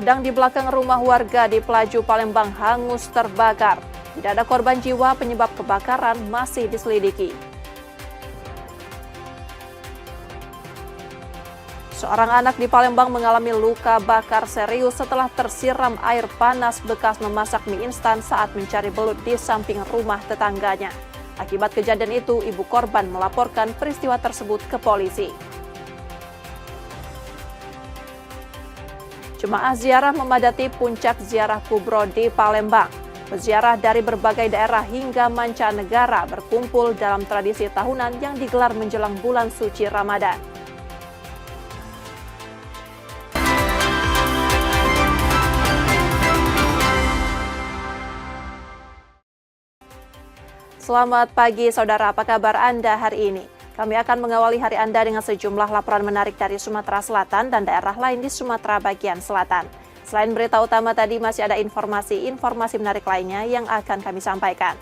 Gudang di belakang rumah warga di Pelaju, Palembang hangus terbakar. Tidak ada korban jiwa, penyebab kebakaran masih diselidiki. Seorang anak di Palembang mengalami luka bakar serius setelah tersiram air panas bekas memasak mie instan saat mencari belut di samping rumah tetangganya. Akibat kejadian itu, ibu korban melaporkan peristiwa tersebut ke polisi. Jemaah ziarah memadati puncak ziarah kubro di Palembang. Peziarah dari berbagai daerah hingga mancanegara berkumpul dalam tradisi tahunan yang digelar menjelang bulan suci Ramadan. Selamat pagi saudara, apa kabar Anda hari ini? Kami akan mengawali hari Anda dengan sejumlah laporan menarik dari Sumatera Selatan dan daerah lain di Sumatera bagian selatan. Selain berita utama tadi, masih ada informasi menarik lainnya yang akan kami sampaikan.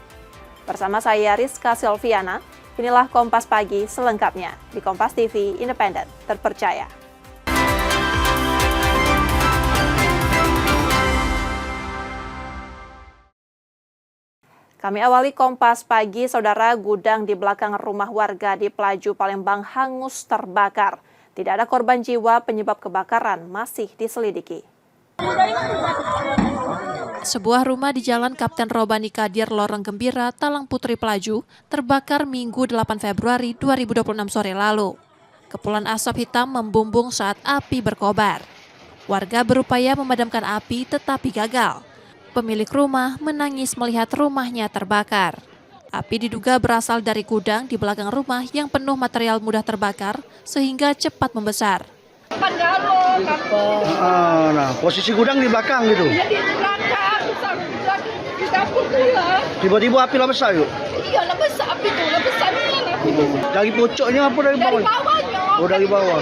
Bersama saya Rizka Silviana, inilah Kompas Pagi selengkapnya di Kompas TV Independen, terpercaya. Kami awali Kompas Pagi, saudara. Gudang di belakang rumah warga di Pelaju, Palembang hangus terbakar. Tidak ada korban jiwa, penyebab kebakaran masih diselidiki. Sebuah rumah di Jalan Kapten Robani Kadir, Lorong Gembira, Talang Putri, Pelaju, terbakar Minggu 8 Februari 2026 sore lalu. Kepulan asap hitam membumbung saat api berkobar. Warga berupaya memadamkan api tetapi gagal. Pemilik rumah menangis melihat rumahnya terbakar. Api diduga berasal dari gudang di belakang rumah yang penuh material mudah terbakar sehingga cepat membesar. Nah, posisi gudang di belakang gitu. Iya, di belakang, di dapur tuh ya. Tiba-tiba api lah besar yuk. Iya, lah besar api tuh, lah besar api tuh. Dari pojoknya apa dari bawah? Dari bawahnya. Oh, dari bawah.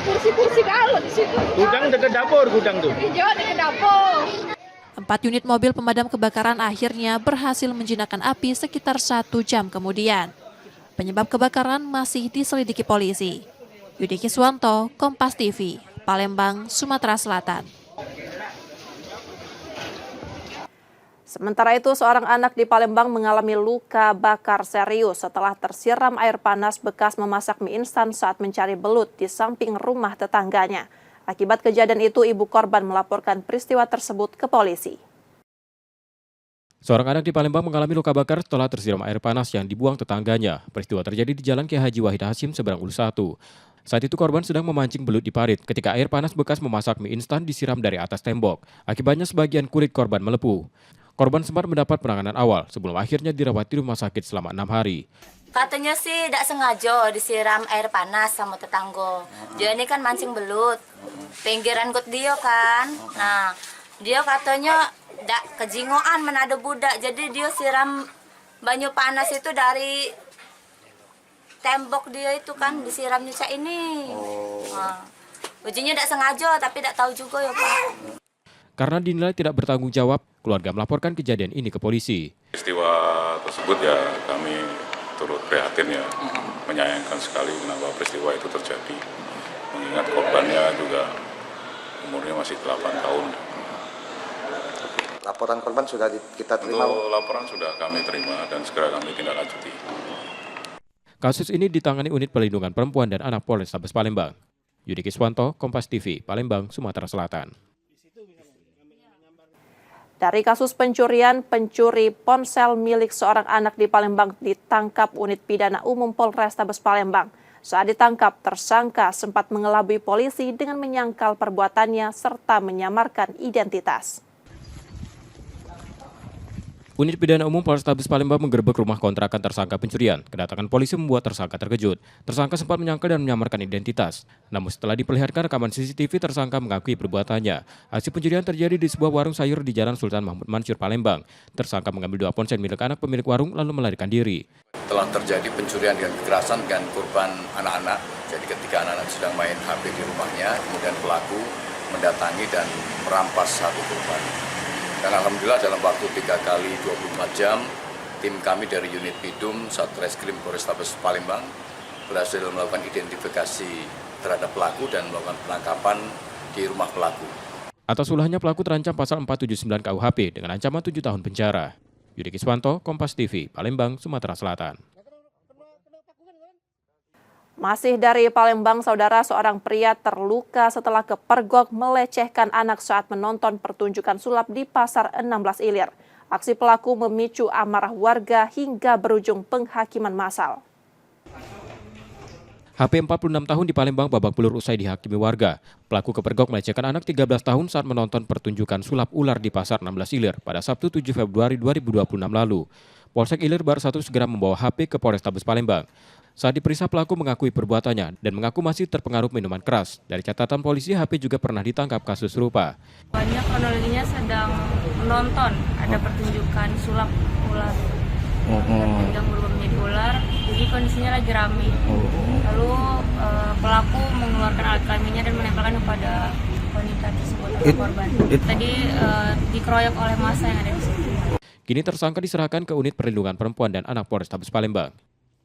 Kursi-kursi kalau di situ. Gudang dekat dapur gudang tuh. Iya, dekat dapur. 4 unit mobil pemadam kebakaran akhirnya berhasil menjinakkan api sekitar 1 jam kemudian. Penyebab kebakaran masih diselidiki polisi. Yudi Kiswanto, Kompas TV, Palembang, Sumatera Selatan. Sementara itu, seorang anak di Palembang mengalami luka bakar serius setelah tersiram air panas bekas memasak mie instan saat mencari belut di samping rumah tetangganya. Akibat kejadian itu, ibu korban melaporkan peristiwa tersebut ke polisi. Seorang anak di Palembang mengalami luka bakar setelah tersiram air panas yang dibuang tetangganya. Peristiwa terjadi di Jalan Kiai Haji Wahid Hasyim, Seberang Ulu 1. Saat itu korban sedang memancing belut di parit ketika air panas bekas memasak mie instan disiram dari atas tembok. Akibatnya sebagian kulit korban melepuh. Korban sempat mendapat penanganan awal sebelum akhirnya dirawat di rumah sakit selama 6 hari. Katanya sih tidak sengaja disiram air panas sama tetangga. Dia ini kan mancing belut, pinggiran kot dia kan. Nah, dia katanya tidak kejingoan menada budak, jadi dia siram banyu panas itu dari tembok dia itu kan, disiramnya cak ini. Nah, ujinya tidak sengaja, tapi tidak tahu juga ya Pak. Karena dinilai tidak bertanggung jawab, keluarga melaporkan kejadian ini ke polisi. Peristiwa tersebut ya kami turut prihatin ya, menyayangkan sekali kenapa peristiwa itu terjadi. Mengingat korbannya juga umurnya masih 8 tahun. Laporan korban sudah kita terima. Untuk laporan sudah kami terima dan segera kami tindak lanjuti. Kasus ini ditangani Unit Pelindungan Perempuan dan Anak Polrestabes Palembang. Yudi Kiswanto, Kompas TV, Palembang, Sumatera Selatan. Dari kasus pencurian, pencuri ponsel milik seorang anak di Palembang ditangkap Unit Pidana Umum Polrestabes Palembang. Saat ditangkap, tersangka sempat mengelabui polisi dengan menyangkal perbuatannya serta menyamarkan identitas. Unit Pidana Umum Polrestabes Palembang menggerebek rumah kontrakan tersangka pencurian. Kedatangan polisi membuat tersangka terkejut. Tersangka sempat menyangkal dan menyamarkan identitas. Namun setelah diperlihatkan rekaman CCTV, tersangka mengakui perbuatannya. Aksi pencurian terjadi di sebuah warung sayur di Jalan Sultan Mahmud Mansur, Palembang. Tersangka mengambil 2 ponsel milik anak pemilik warung lalu melarikan diri. Telah terjadi pencurian dengan kekerasan dengan korban anak-anak. Jadi ketika anak-anak sedang main HP di rumahnya, kemudian pelaku mendatangi dan merampas satu korban. Dan alhamdulillah dalam waktu 3 kali 24 jam, tim kami dari unit Pidum Satreskrim Polrestabes Palembang berhasil melakukan identifikasi terhadap pelaku dan melakukan penangkapan di rumah pelaku. Atas ulahnya pelaku terancam pasal 479 KUHP dengan ancaman 7 tahun penjara. Yudi Kiswanto, Kompas TV, Palembang, Sumatera Selatan. Masih dari Palembang, saudara, seorang pria terluka setelah kepergok melecehkan anak saat menonton pertunjukan sulap di Pasar 16 Ilir. Aksi pelaku memicu amarah warga hingga berujung penghakiman massal. HP 46 tahun di Palembang babak belur usai dihakimi warga. Pelaku kepergok melecehkan anak 13 tahun saat menonton pertunjukan sulap ular di Pasar 16 Ilir pada Sabtu 7 Februari 2026 lalu. Polsek Ilir Barat 1 segera membawa HP ke Polrestabes Palembang. Saat diperiksa, pelaku mengakui perbuatannya dan mengaku masih terpengaruh minuman keras. Dari catatan polisi, HP juga pernah ditangkap kasus serupa. Banyak kronologinya sedang menonton, ada pertunjukan sulap ular. Yang berubah menjadi ular, jadi kondisinya lagi rame. Lalu pelaku mengeluarkan alat kelaminnya dan menempelkan kepada wanita tersebut atau korban. Tadi dikeroyok oleh massa yang ada di situ. Kini tersangka diserahkan ke Unit Perlindungan Perempuan dan Anak Polrestabes Palembang.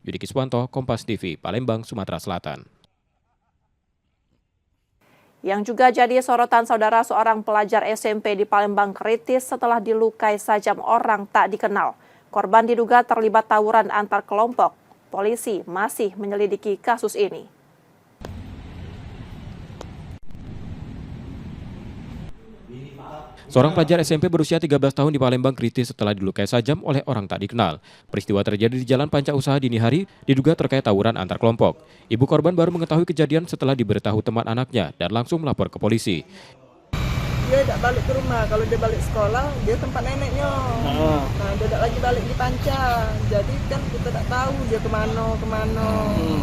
Yudi Kiswanto, Kompas TV, Palembang, Sumatera Selatan. Yang juga jadi sorotan, saudara, seorang pelajar SMP di Palembang kritis setelah dilukai sajam orang tak dikenal. Korban diduga terlibat tawuran antar kelompok. Polisi masih menyelidiki kasus ini. Seorang pelajar SMP berusia 13 tahun di Palembang kritis setelah dilukai sajam oleh orang tak dikenal. Peristiwa terjadi di Jalan Panca Usaha dini hari, diduga terkait tawuran antar kelompok. Ibu korban baru mengetahui kejadian setelah diberitahu teman anaknya dan langsung melapor ke polisi. Dia tidak balik ke rumah, kalau dia balik sekolah, dia tempat neneknya. Nah, dia tidak lagi balik di Panca. Jadi kan kita tidak tahu dia kemana.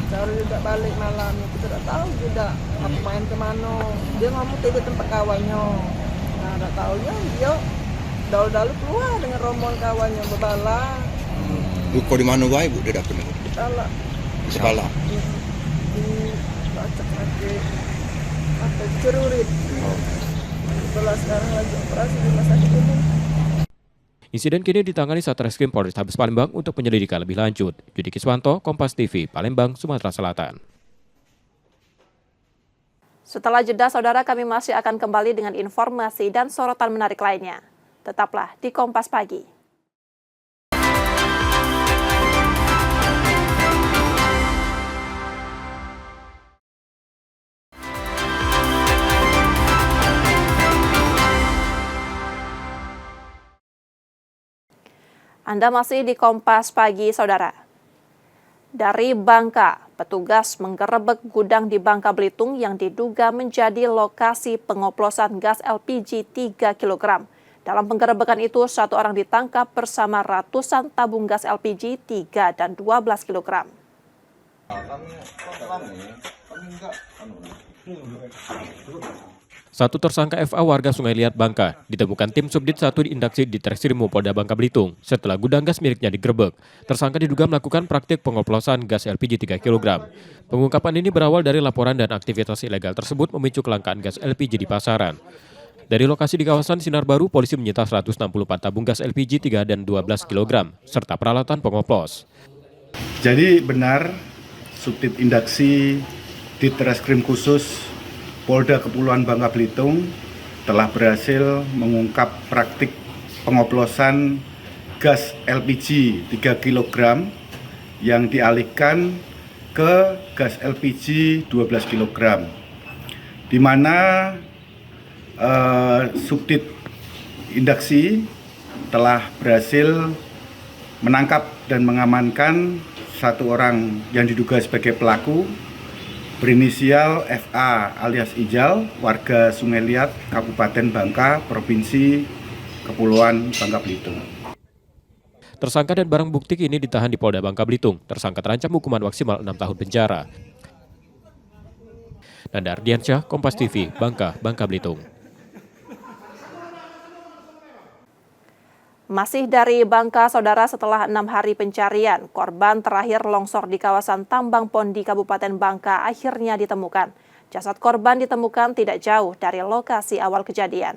Kalau dia tidak balik malam, kita tidak tahu dia tidak main kemana. Dia ngomong ke dia tempat kawannya. Nah, tidak tahunya dia dalu-dalu keluar dengan rombongan kawannya berbala. Luka di mana wae, Bu? Dia dak kena. Di kepala. Di kepala. Di bacak pakai apa cerurit. Setelah sekarang lagi operasi di rumah sakit umum. Insiden kini ditangani Satreskrim Polrestabes Palembang untuk penyelidikan lebih lanjut. Yudi Kiswanto, Kompas TV, Palembang, Sumatera Selatan. Setelah jeda, saudara, kami masih akan kembali dengan informasi dan sorotan menarik lainnya. Tetaplah di Kompas Pagi. Anda masih di Kompas Pagi, saudara. Dari Bangka, petugas menggerebek gudang di Bangka Belitung yang diduga menjadi lokasi pengoplosan gas LPG 3 kg. Dalam penggerebekan itu, 1 orang ditangkap bersama ratusan tabung gas LPG 3 dan 12 kg. Satu tersangka FA warga Sungai Liat Bangka ditemukan tim Subdit 1 di Indaksi Ditreskrim Polda Bangka Belitung setelah gudang gas miliknya digerebek. Tersangka diduga melakukan praktik pengoplosan gas LPG 3 kg. Pengungkapan ini berawal dari laporan dan aktivitas ilegal tersebut memicu kelangkaan gas LPG di pasaran. Dari lokasi di kawasan Sinar Baru, polisi menyita 164 tabung gas LPG 3 dan 12 kg serta peralatan pengoplos. Jadi benar, Subdit Indaksi Ditreskrim Khusus Polda Kepulauan Bangka Belitung telah berhasil mengungkap praktik pengoplosan gas LPG 3 kg yang dialihkan ke gas LPG 12 kg, di mana Subdit Indaksi telah berhasil menangkap dan mengamankan 1 orang yang diduga sebagai pelaku berinisial FA alias Ijal, warga Sungai Liat, Kabupaten Bangka, Provinsi Kepulauan Bangka Belitung. Tersangka dan barang bukti kini ditahan di Polda Bangka Belitung. Tersangka terancam hukuman maksimal 6 tahun penjara. Nanda Ardiansyah, Kompas TV, Bangka, Bangka Belitung. Masih dari Bangka, saudara, setelah 6 hari pencarian, korban terakhir longsor di kawasan Tambang Pondi, Kabupaten Bangka akhirnya ditemukan. Jasad korban ditemukan tidak jauh dari lokasi awal kejadian.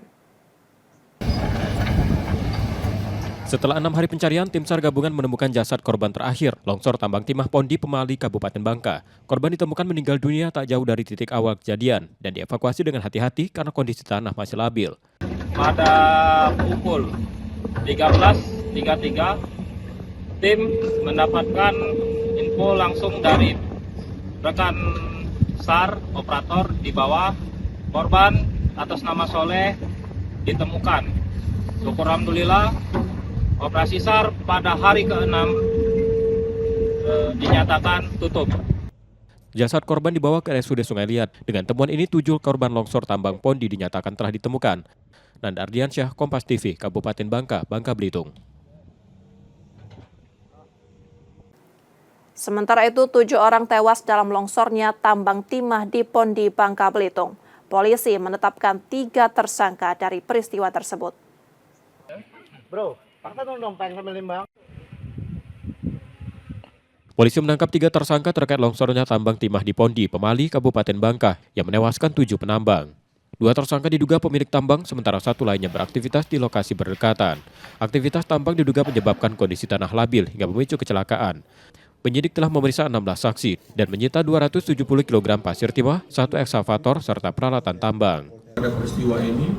Setelah 6 hari pencarian, tim SAR gabungan menemukan jasad korban terakhir, longsor tambang timah Pondi Pemali, Kabupaten Bangka. Korban ditemukan meninggal dunia tak jauh dari titik awal kejadian dan dievakuasi dengan hati-hati karena kondisi tanah masih labil. Pada pukul 13.33, tim mendapatkan info langsung dari rekan SAR operator di bawah. Korban atas nama Soleh ditemukan. Syukur alhamdulillah, operasi SAR pada hari ke-6 dinyatakan tutup. Jasad korban dibawa ke RSUD Sungai Liat. Dengan temuan ini 7 korban longsor tambang Pondi dinyatakan telah ditemukan. Nanda Ardiansyah, Kompas TV, Kabupaten Bangka, Bangka Belitung. Sementara itu, 7 orang tewas dalam longsornya tambang timah di Pondi, Bangka Belitung. Polisi menetapkan 3 tersangka dari peristiwa tersebut. Bro, paksa dong dompeng sambil limbang. Polisi menangkap 3 tersangka terkait longsornya tambang timah di Pondi, Pemali, Kabupaten Bangka yang menewaskan 7 penambang. 2 tersangka diduga pemilik tambang, sementara 1 lainnya beraktivitas di lokasi berdekatan. Aktivitas tambang diduga menyebabkan kondisi tanah labil hingga memicu kecelakaan. Penyidik telah memeriksa 16 saksi dan menyita 270 kg pasir timah, 1 eksavator, serta peralatan tambang. Pada peristiwa ini,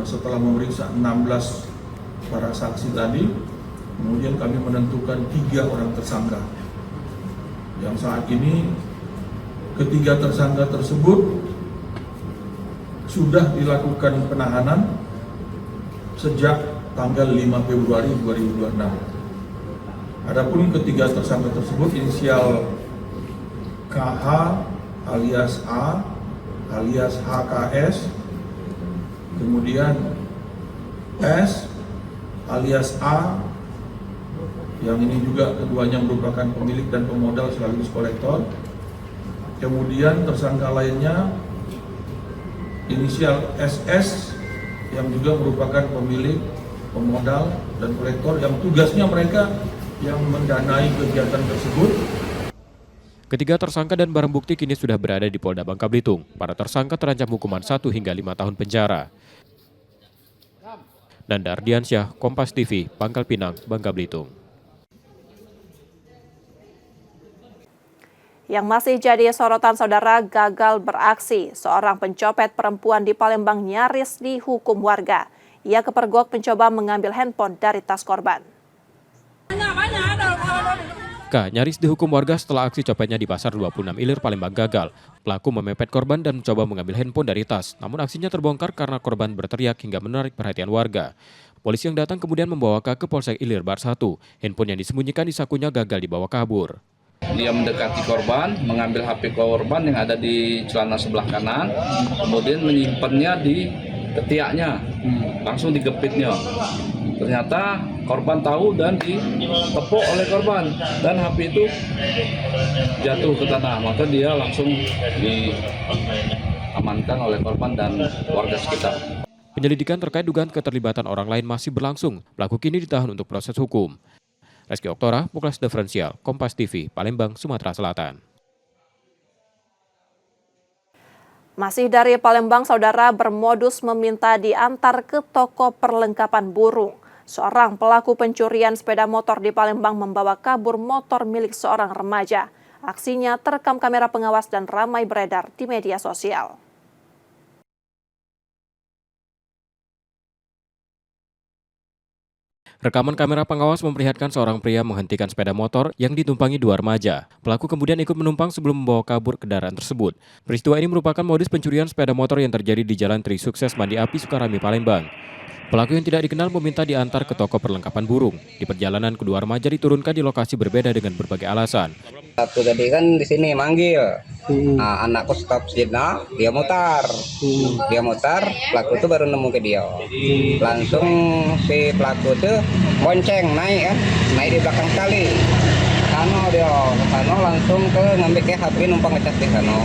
setelah memeriksa 16 para saksi tadi, kemudian kami menentukan 3 orang tersangka. Yang saat ini, ketiga tersangka tersebut sudah dilakukan penahanan sejak tanggal 5 Februari 2026. Adapun ketiga tersangka tersebut inisial KH alias A alias HKS, kemudian S alias A, yang ini juga keduanya merupakan pemilik dan pemodal sekaligus kolektor. Kemudian tersangka lainnya inisial SS yang juga merupakan pemilik, pemodal, dan kolektor yang tugasnya mereka yang mendanai kegiatan tersebut. Ketiga tersangka dan barang bukti kini sudah berada di Polda Bangka Belitung. Para tersangka terancam hukuman 1 hingga 5 tahun penjara. Nanda Ardiansyah, Kompas TV, Pangkal Pinang, Bangka Belitung. Yang masih jadi sorotan saudara, gagal beraksi. Seorang pencopet perempuan di Palembang nyaris dihukum warga. Ia kepergok mencoba mengambil handphone dari tas korban. K nyaris dihukum warga setelah aksi copetnya di Pasar 26 Ilir, Palembang gagal. Pelaku memepet korban dan mencoba mengambil handphone dari tas. Namun aksinya terbongkar karena korban berteriak hingga menarik perhatian warga. Polisi yang datang kemudian membawa K ke Polsek Ilir Bar 1. Handphone yang disembunyikan di sakunya gagal dibawa kabur. Dia mendekati korban, mengambil HP korban yang ada di celana sebelah kanan, kemudian menyimpannya di ketiaknya, langsung digepitnya. Ternyata korban tahu dan ditepuk oleh korban, dan HP itu jatuh ke tanah, maka dia langsung diamankan oleh korban dan warga sekitar. Penyelidikan terkait dugaan keterlibatan orang lain masih berlangsung. Pelaku kini ditahan untuk proses hukum. Reski Oktora, Puklas Diferensial, Kompas TV, Palembang, Sumatera Selatan. Masih dari Palembang, saudara, bermodus meminta diantar ke toko perlengkapan burung. Seorang pelaku pencurian sepeda motor di Palembang membawa kabur motor milik seorang remaja. Aksinya terekam kamera pengawas dan ramai beredar di media sosial. Rekaman kamera pengawas memperlihatkan seorang pria menghentikan sepeda motor yang ditumpangi 2 remaja. Pelaku kemudian ikut menumpang sebelum membawa kabur kendaraan tersebut. Peristiwa ini merupakan modus pencurian sepeda motor yang terjadi di Jalan Tri Sukses Mandi Api, Sukarami, Palembang. Pelaku yang tidak dikenal meminta diantar ke toko perlengkapan burung. Di perjalanan, kedua remaja diturunkan di lokasi berbeda dengan berbagai alasan. Satu tadi kan di sini manggil, nah, anakku stop sini, dia mutar, pelaku itu baru nemu ke dia, langsung si pelaku itu bonceng naik di belakang sekali, dia langsung ke ngambil ke HP numpang ngecas di sana.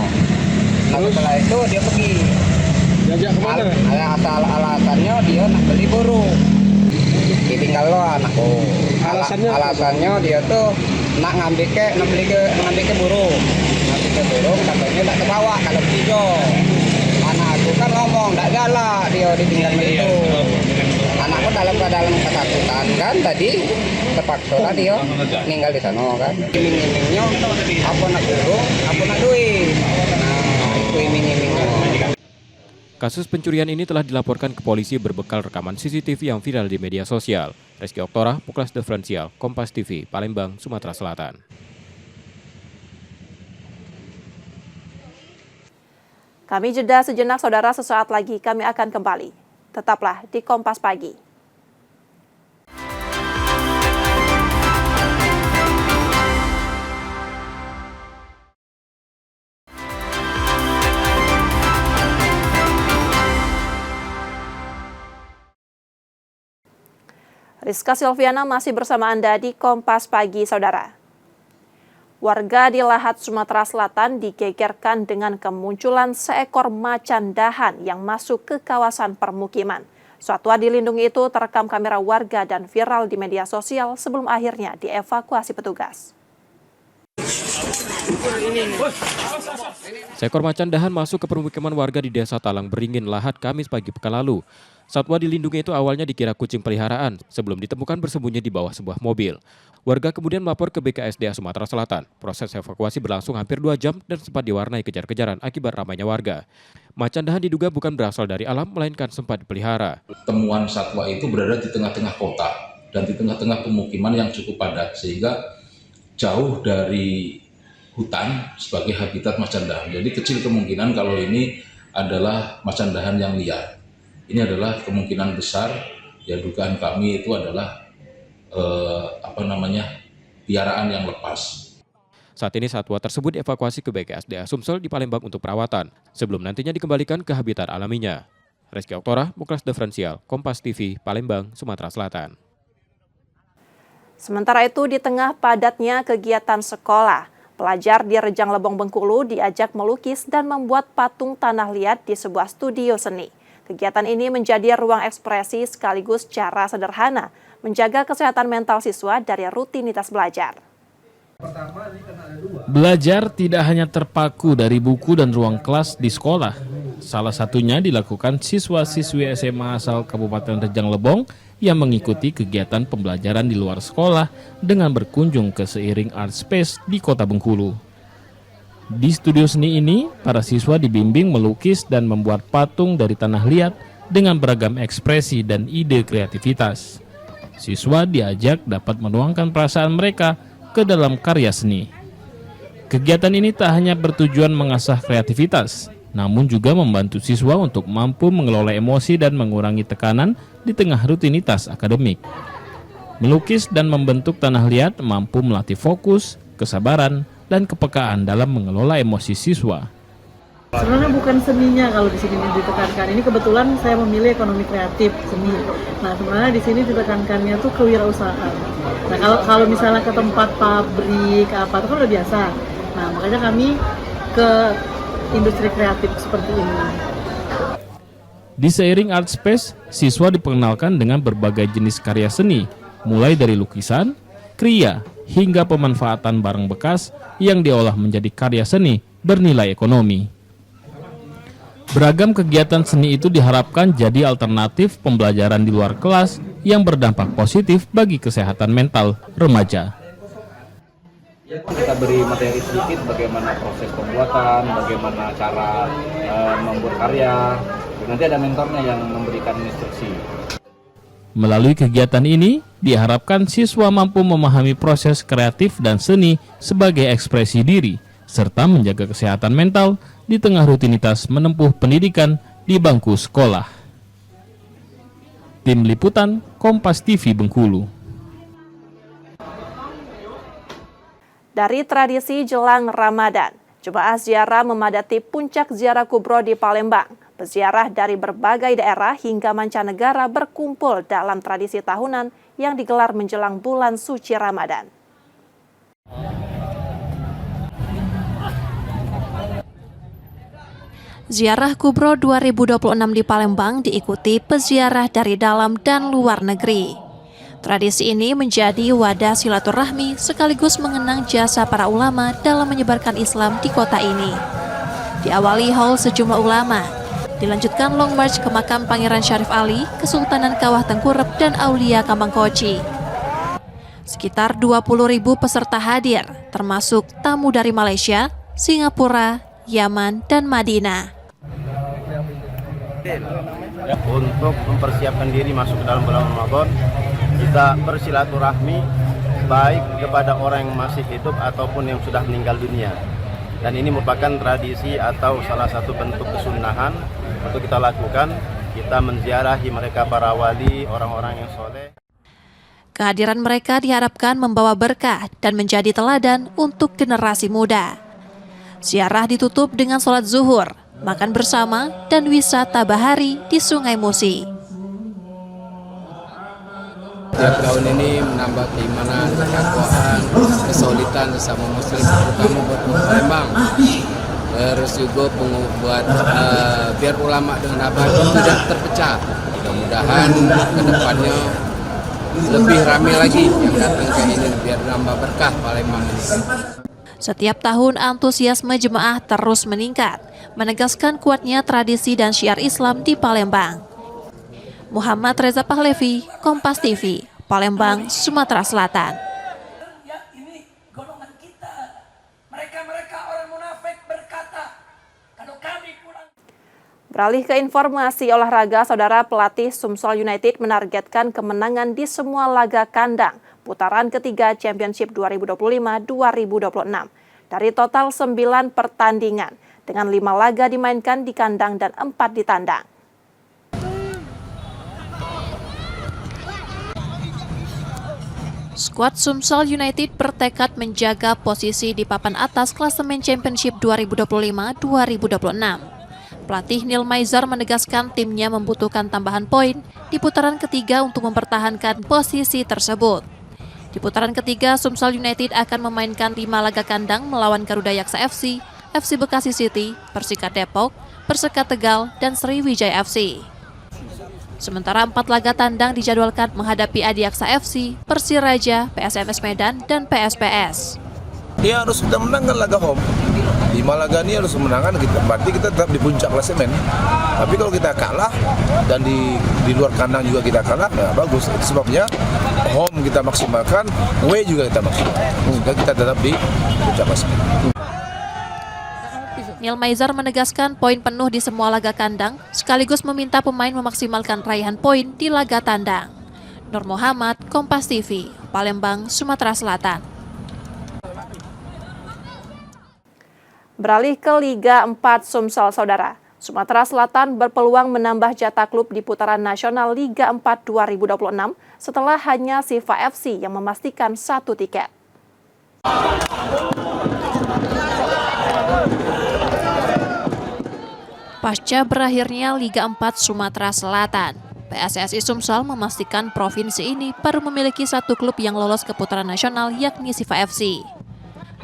Nah, setelah itu dia pergi. Diajak kemana? Alasannya dia nak beli burung. Ditinggal lo anakku. Alasannya dia tuh nak ngambil ke burung. Ngambil ke burung katanya tak kebawa kalau tiga. Anakku kan ngomong tak galak, dia ditinggal itu. Anakku tak dalam ketakutan kan tadi terpaksa lah dia tinggal di sana kan. Iming-imingnya apa nak burung, apa nak duit. Nah, itu iming-imingnya. Kasus pencurian ini telah dilaporkan ke polisi berbekal rekaman CCTV yang viral di media sosial. Reski Oktora, Puklas Diferensial, Kompas TV, Palembang, Sumatera Selatan. Kami jeda sejenak, saudara. Sesaat lagi kami akan kembali. Tetaplah di Kompas Pagi. Rizka Silviana masih bersama Anda di Kompas Pagi, saudara. Warga di Lahat, Sumatera Selatan digegerkan dengan kemunculan seekor macan dahan yang masuk ke kawasan permukiman. Satwa dilindungi itu terekam kamera warga dan viral di media sosial sebelum akhirnya dievakuasi petugas. Seekor macan dahan masuk ke permukiman warga di Desa Talang Beringin, Lahat, Kamis pagi pekan lalu. Satwa dilindungi itu awalnya dikira kucing peliharaan sebelum ditemukan bersembunyi di bawah sebuah mobil. Warga kemudian melapor ke BKSDA Sumatera Selatan. Proses evakuasi berlangsung hampir 2 jam dan sempat diwarnai kejar-kejaran akibat ramainya warga. Macan dahan diduga bukan berasal dari alam, melainkan sempat dipelihara. Temuan satwa itu berada di tengah-tengah kota dan di tengah-tengah pemukiman yang cukup padat, sehingga jauh dari hutan sebagai habitat macan dahan. Jadi kecil kemungkinan kalau ini adalah macan dahan yang liar. Ini adalah kemungkinan besar, ya dugaan kami itu adalah piaraan yang lepas. Saat ini satwa tersebut dievakuasi ke BKSDA Sumsel di Palembang untuk perawatan, sebelum nantinya dikembalikan ke habitat alaminya. Reski Oktora, Puklas Diferensial, Kompas TV, Palembang, Sumatera Selatan. Sementara itu, di tengah padatnya kegiatan sekolah, pelajar di Rejang Lebong, Bengkulu diajak melukis dan membuat patung tanah liat di sebuah studio seni. Kegiatan ini menjadi ruang ekspresi sekaligus cara sederhana menjaga kesehatan mental siswa dari rutinitas belajar. Belajar tidak hanya terpaku dari buku dan ruang kelas di sekolah. Salah satunya dilakukan siswa-siswi SMA asal Kabupaten Rejang Lebong yang mengikuti kegiatan pembelajaran di luar sekolah dengan berkunjung ke Seiring Art Space di Kota Bengkulu. Di studio seni ini, para siswa dibimbing melukis dan membuat patung dari tanah liat dengan beragam ekspresi dan ide kreativitas. Siswa diajak dapat menuangkan perasaan mereka ke dalam karya seni. Kegiatan ini tak hanya bertujuan mengasah kreativitas, namun juga membantu siswa untuk mampu mengelola emosi dan mengurangi tekanan di tengah rutinitas akademik. Melukis dan membentuk tanah liat mampu melatih fokus, kesabaran, dan kepekaan dalam mengelola emosi siswa. Sebenarnya bukan seninya kalau di sini ditekankan. Ini kebetulan saya memilih ekonomi kreatif seni. Nah, sebenarnya di sini ditekankannya tuh kewirausahaan. Nah, kalau misalnya ke tempat pabrik apa itu kan udah biasa. Nah, makanya kami ke industri kreatif seperti ini. Di Seiring Art Space, siswa diperkenalkan dengan berbagai jenis karya seni, mulai dari lukisan, kriya, hingga pemanfaatan barang bekas yang diolah menjadi karya seni bernilai ekonomi. Beragam kegiatan seni itu diharapkan jadi alternatif pembelajaran di luar kelas yang berdampak positif bagi kesehatan mental remaja. Kita beri materi sedikit bagaimana proses pembuatan, bagaimana cara membuat karya. Nanti ada mentornya yang memberikan instruksi. Melalui kegiatan ini, diharapkan siswa mampu memahami proses kreatif dan seni sebagai ekspresi diri, serta menjaga kesehatan mental di tengah rutinitas menempuh pendidikan di bangku sekolah. Tim Liputan, Kompas TV Bengkulu. Dari tradisi jelang Ramadan, jemaah ziarah memadati puncak ziarah kubro di Palembang. Peziarah dari berbagai daerah hingga mancanegara berkumpul dalam tradisi tahunan yang digelar menjelang bulan suci Ramadan. Ziarah Kubro 2026 di Palembang diikuti peziarah dari dalam dan luar negeri. Tradisi ini menjadi wadah silaturahmi sekaligus mengenang jasa para ulama dalam menyebarkan Islam di kota ini. Diawali haul sejumlah ulama, Dilanjutkan long march ke makam Pangeran Syarif Ali, Kesultanan Kawah Tengkurep dan Aulia Kamangkoci. Sekitar 20.000 peserta hadir, termasuk tamu dari Malaysia, Singapura, Yaman, dan Madinah. Untuk mempersiapkan diri masuk ke dalam bulan Ramadan, kita bersilaturahmi baik kepada orang yang masih hidup ataupun yang sudah meninggal dunia. Dan ini merupakan tradisi atau salah satu bentuk kesunahan untuk kita lakukan. Kita menziarahi mereka para wali, orang-orang yang soleh. Kehadiran mereka diharapkan membawa berkah dan menjadi teladan untuk generasi muda. Ziarah ditutup dengan sholat zuhur, makan bersama, dan wisata bahari di Sungai Musi. Tiap tahun ini menambah keimanan, ketakwaan, kesolidan sesama muslim, terutama buat Palembang. Terus juga buat biar ulama dengan abad tidak terpecah. Mudah-mudahan ke depannya lebih ramai lagi yang datang ke ini biar nambah berkah Palembang ini. Setiap tahun antusiasme jemaah terus meningkat, menegaskan kuatnya tradisi dan syiar Islam di Palembang. Muhammad Reza Pahlevi, Kompas TV, Palembang, Sumatera Selatan. Beralih ke informasi olahraga, saudara, pelatih Sumsel United menargetkan kemenangan di semua laga kandang putaran ketiga Championship 2025-2026 dari total 9 pertandingan dengan 5 laga dimainkan di kandang dan 4 di tandang. Skuad Sumsel United bertekad menjaga posisi di papan atas klasemen Championship 2025-2026. Pelatih Neil Maizar menegaskan timnya membutuhkan tambahan poin di putaran ketiga untuk mempertahankan posisi tersebut. Di putaran ketiga, Sumsel United akan memainkan 5 laga kandang melawan Garuda Yaksa FC, FC Bekasi City, Persikat Depok, Persekat Tegal, dan Sriwijaya FC. Sementara 4 laga tandang dijadwalkan menghadapi Adiaksa FC, Persiraja, PSMS Medan, dan PSPS. Ya harus kita menangkan laga home. 5 laga ini harus menangkan, berarti kita tetap di puncak klasemen. Tapi kalau kita kalah dan di luar kandang juga kita kalah, nah bagus. Itu sebabnya home kita maksimalkan, away juga kita maksimalkan. Sehingga kita tetap di puncak klasemen. Neil Maizar menegaskan poin penuh di semua laga kandang, sekaligus meminta pemain memaksimalkan raihan poin di laga tandang. Nur Muhammad, Kompas TV, Palembang, Sumatera Selatan. Beralih ke Liga 4 Sumsel, saudara. Sumatera Selatan berpeluang menambah jatah klub di putaran nasional Liga 4 2026 setelah hanya Siva FC yang memastikan 1 tiket. Pasca berakhirnya Liga 4 Sumatera Selatan, PSSI Sumsel memastikan provinsi ini baru memiliki 1 klub yang lolos ke putaran nasional, yakni Siva FC.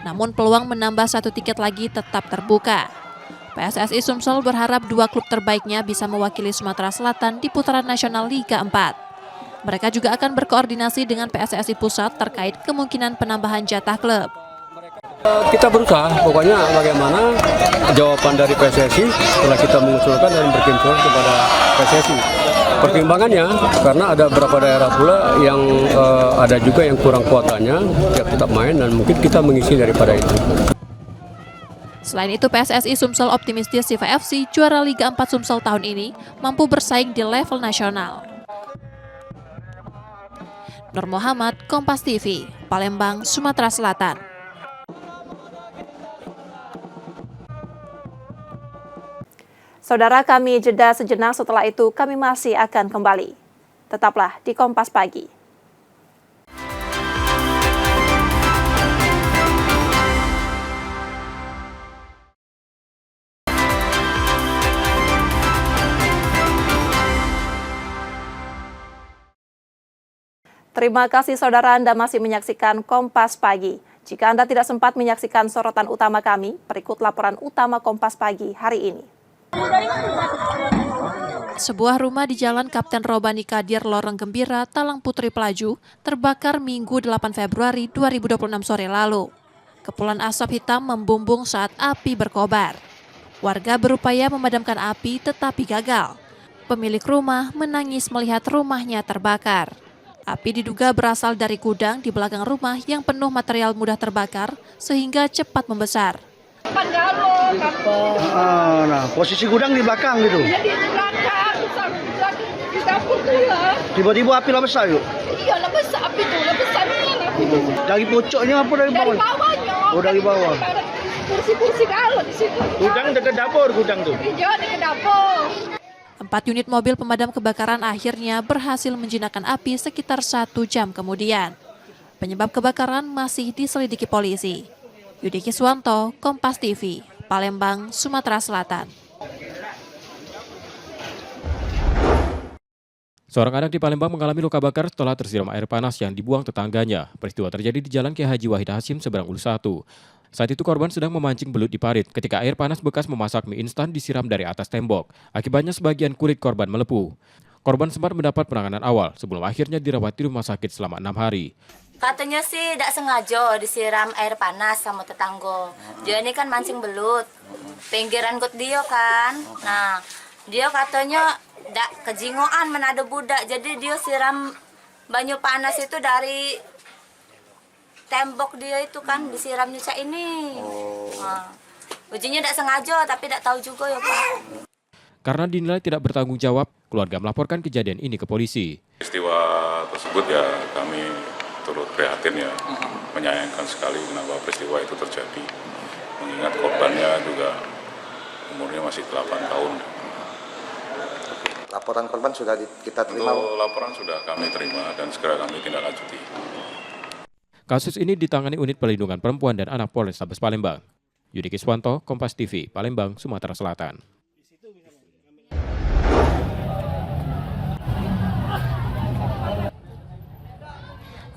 Namun peluang menambah 1 tiket lagi tetap terbuka. PSSI Sumsel berharap 2 klub terbaiknya bisa mewakili Sumatera Selatan di putaran nasional Liga 4. Mereka juga akan berkoordinasi dengan PSSI Pusat terkait kemungkinan penambahan jatah klub. Kita berusaha, pokoknya bagaimana jawaban dari PSSI setelah kita mengusulkan dan berkirim kepada PSSI. Pertimbangannya karena ada beberapa daerah pula yang ada juga yang kurang kuotanya, tetap main dan mungkin kita mengisi daripada itu. Selain itu, PSSI Sumsel optimistis Siva FC juara Liga 4 Sumsel tahun ini mampu bersaing di level nasional. Nur Muhammad, Kompas TV, Palembang, Sumatera Selatan. Saudara, kami jeda sejenak, setelah itu kami masih akan kembali. Tetaplah di Kompas Pagi. Terima kasih saudara, Anda masih menyaksikan Kompas Pagi. Jika Anda tidak sempat menyaksikan sorotan utama kami, berikut laporan utama Kompas Pagi hari ini. Sebuah rumah di Jalan Kapten Robani Kadir, Lorong Gembira, Talang Putri Pelaju, terbakar Minggu 8 Februari 2026 sore lalu. Kepulan asap hitam membumbung saat api berkobar. Warga berupaya memadamkan api tetapi gagal. Pemilik rumah menangis melihat rumahnya terbakar. Api diduga berasal dari gudang di belakang rumah yang penuh material mudah terbakar sehingga cepat membesar. Nah, posisi gudang di belakang gitu. Iya, di belakang, di dapur pula. Tiba-tiba api lah besar yuk. Iya, lah besar api tuh, lah besarnya lah. Dari pojoknya apa dari bawah? Dari bawahnya. Oh, dari bawah. Kursi-kursi kalau di situ. Gudang dekat dapur, gudang tuh. Iya, dekat dapur. 4 unit mobil pemadam kebakaran akhirnya berhasil menjinakkan api sekitar 1 jam kemudian. Penyebab kebakaran masih diselidiki polisi. Yudi Kiswanto, Kompas TV, Palembang, Sumatera Selatan. Seorang anak di Palembang mengalami luka bakar setelah tersiram air panas yang dibuang tetangganya. Peristiwa terjadi di Jalan Kiai Haji Wahid Hasyim, Seberang Ulu 1. Saat itu korban sedang memancing belut di parit ketika air panas bekas memasak mie instan disiram dari atas tembok. Akibatnya sebagian kulit korban melepuh. Korban sempat mendapat penanganan awal sebelum akhirnya dirawat di rumah sakit selama 6 hari. Katanya sih tidak sengaja disiram air panas sama tetangga. Dia ini kan mancing belut. Pinggiran kot dia kan. Nah, dia katanya tidak kejingoan menada budak. Jadi dia siram banyu panas itu dari tembok dia itu kan disiramnya cak ini. Nah, ujinya tidak sengaja tapi tidak tahu juga ya Pak. Karena dinilai tidak bertanggung jawab, keluarga melaporkan kejadian ini ke polisi. Peristiwa tersebut ya kami turut prihatin ya, menyayangkan sekali kenapa peristiwa itu terjadi. Mengingat korbannya juga umurnya masih 8 tahun. Laporan korban sudah kita terima? Laporan sudah kami terima dan segera kami tindak lanjuti. Kasus ini ditangani Unit Perlindungan Perempuan dan Anak Polrestabes Palembang. Yudi Kiswanto, Kompas TV, Palembang, Sumatera Selatan.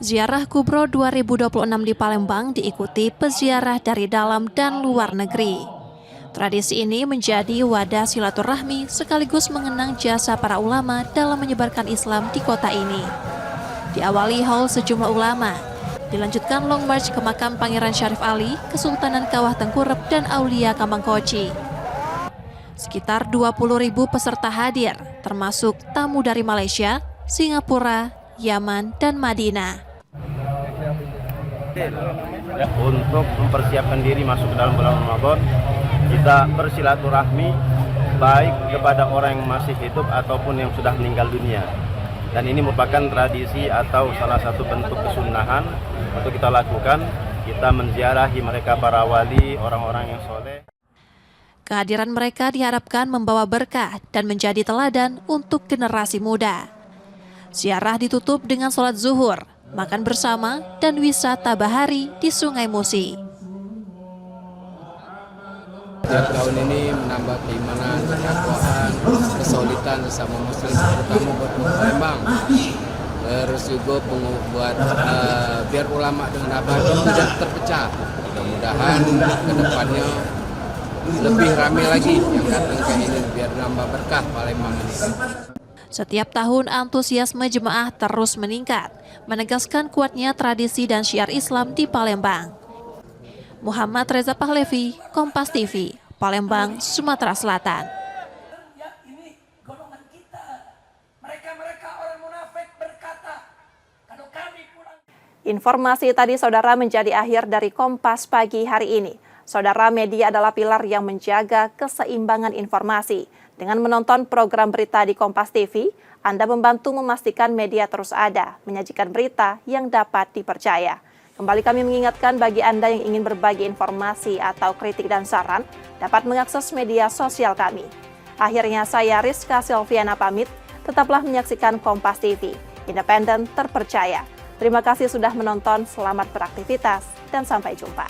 Ziarah Kubro 2026 di Palembang diikuti peziarah dari dalam dan luar negeri. Tradisi ini menjadi wadah silaturahmi sekaligus mengenang jasa para ulama dalam menyebarkan Islam di kota ini. Diawali haul sejumlah ulama, dilanjutkan long march ke makam Pangeran Syarif Ali, Kesultanan Kawah Tengkurep, dan Aulia Kamangkoci. Sekitar 20.000 peserta hadir, termasuk tamu dari Malaysia, Singapura, Yaman, dan Madinah. Untuk mempersiapkan diri masuk ke dalam bulan Ramadan, kita bersilaturahmi baik kepada orang yang masih hidup ataupun yang sudah meninggal dunia. Dan ini merupakan tradisi atau salah satu bentuk kesunahan untuk kita lakukan. Kita menziarahi mereka para wali, orang-orang yang soleh. Kehadiran mereka diharapkan membawa berkah dan menjadi teladan untuk generasi muda. Ziarah ditutup dengan sholat zuhur, makan bersama, dan wisata bahari di Sungai Musi. Tahun ini menambah keimanan, ketakwaan, kesolidan sesama muslim, terutama buat Palembang. Terus juga buat biar ulama dengan abadi tidak terpecah. Mudah-mudahan ke depannya lebih ramai lagi yang datang ke ini biar nambah berkah Palembang ini. Setiap tahun antusiasme jemaah terus meningkat, menegaskan kuatnya tradisi dan syiar Islam di Palembang. Muhammad Reza Pahlevi, Kompas TV, Palembang, Sumatera Selatan. Informasi tadi saudara menjadi akhir dari Kompas pagi hari ini. Saudara, media adalah pilar yang menjaga keseimbangan informasi. Dengan menonton program berita di Kompas TV, Anda membantu memastikan media terus ada, menyajikan berita yang dapat dipercaya. Kembali kami mengingatkan bagi Anda yang ingin berbagi informasi atau kritik dan saran, dapat mengakses media sosial kami. Akhirnya saya Rizka Silviana pamit, tetaplah menyaksikan Kompas TV, independen terpercaya. Terima kasih sudah menonton, selamat beraktivitas, dan sampai jumpa.